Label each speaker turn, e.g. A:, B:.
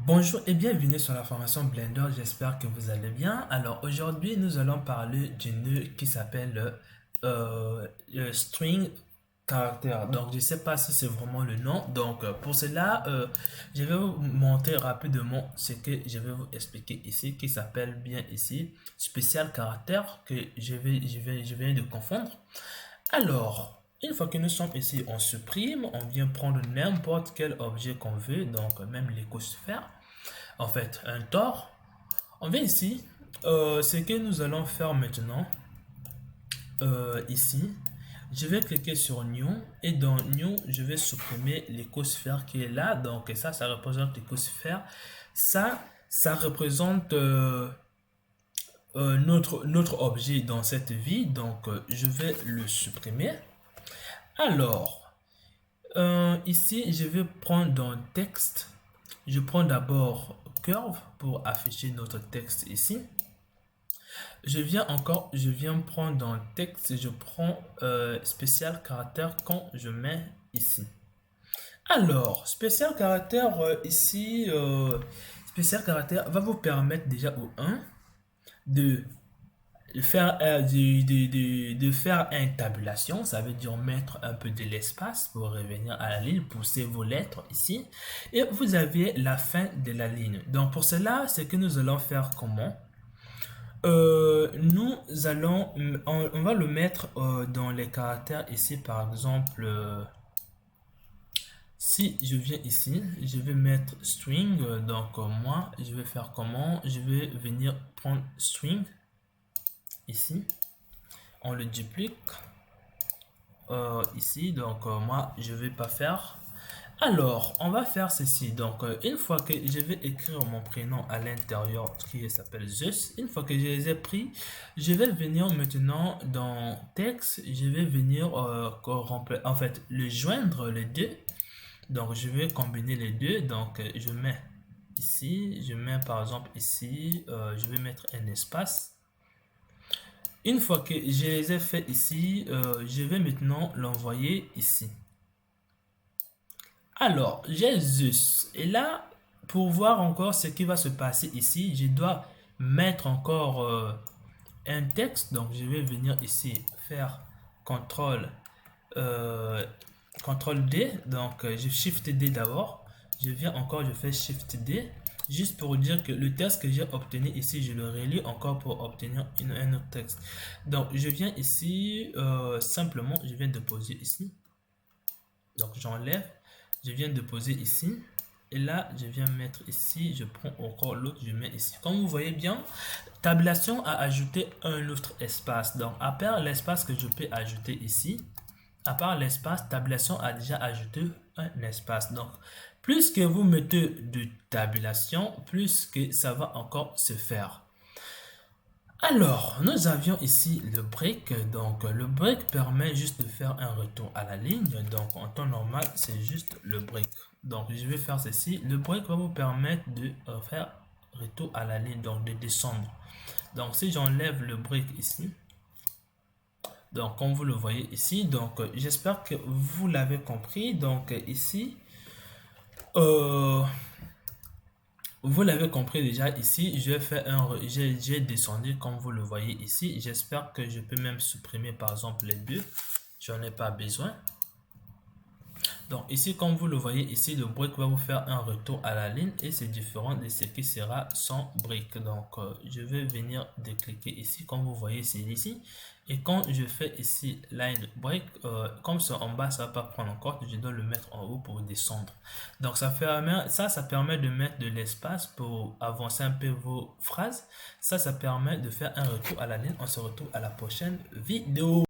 A: Bonjour et bienvenue sur la formation Blender, j'espère que vous allez bien. Alors aujourd'hui nous allons parler du nœud qui s'appelle string caractère. Donc je ne sais pas si c'est vraiment le nom. Donc pour cela je vais vous montrer rapidement ce que je vais vous expliquer ici qui s'appelle bien ici spécial caractère que je viens de confondre. Alors, une fois que nous sommes ici, on supprime, on vient prendre n'importe quel objet qu'on veut, donc même l'écosphère, en fait un tore. On vient ici, ce que nous allons faire maintenant, ici, je vais cliquer sur New et dans New, je vais supprimer l'écosphère qui est là, donc ça représente l'écosphère, ça représente notre objet dans cette vie, donc je vais le supprimer. Alors, ici, je vais prendre dans texte. Je prends d'abord curve pour afficher notre texte ici. Je viens prendre dans texte, je prends spécial caractère quand je mets ici. Alors, spécial caractère ici, spécial caractère va vous permettre déjà au 1 de faire de faire une tabulation, ça veut dire mettre un peu de l'espace pour revenir à la ligne, pousser vos lettres ici et vous avez la fin de la ligne. Donc pour cela, c'est que nous allons faire comment? Nous allons on va le mettre dans les caractères ici, par exemple si je viens ici, je vais mettre string, donc moi je vais faire comment? Je vais venir prendre string ici, on le duplique ici, donc moi je vais pas faire. Alors on va faire ceci, donc une fois que je vais écrire mon prénom à l'intérieur qui s'appelle Zeus, une fois que je les ai pris, je vais venir maintenant dans texte, je vais venir en fait le joindre les deux, donc je vais combiner les deux, donc je mets ici, je mets par exemple ici, je vais mettre un espace. Une fois que je les ai fait ici, je vais maintenant l'envoyer ici. Alors, j'ai Zeus. Et là, pour voir encore ce qui va se passer ici, je dois mettre encore un texte. Donc, je vais venir ici faire CTRL, CTRL D. Donc, je Shift D d'abord. Je viens encore, je fais Shift D. Juste pour dire que le texte que j'ai obtenu ici, je le relis encore pour obtenir un autre texte. Donc, je viens ici, simplement, je viens de poser ici. Donc, j'enlève, je viens de poser ici. Et là, je viens mettre ici, je prends encore l'autre, je mets ici. Comme vous voyez bien, tabulation a ajouté un autre espace. Donc, à part l'espace que je peux ajouter ici, à part l'espace, tabulation a déjà ajouté un espace. Donc, plus que vous mettez de tabulation, plus que ça va encore se faire. Alors, nous avions ici le break. Donc, le break permet juste de faire un retour à la ligne. Donc, en temps normal, c'est juste le break. Donc, je vais faire ceci. Le break va vous permettre de faire retour à la ligne, donc de descendre. Donc, si j'enlève le break ici, donc comme vous le voyez ici, donc j'espère que vous l'avez compris. Donc ici, vous l'avez compris déjà ici, j'ai descendu comme vous le voyez ici. J'espère que je peux même supprimer par exemple les deux. J'en ai pas besoin. Donc ici, comme vous le voyez ici, le break va vous faire un retour à la ligne et c'est différent de ce qui sera sans break. Donc je vais venir décliquer ici, comme vous voyez c'est ici. Et quand je fais ici line break, comme c'est en bas, ça va pas prendre en compte, je dois le mettre en haut pour descendre. Donc ça permet de mettre de l'espace pour avancer un peu vos phrases. Ça permet de faire un retour à la ligne. On se retrouve à la prochaine vidéo.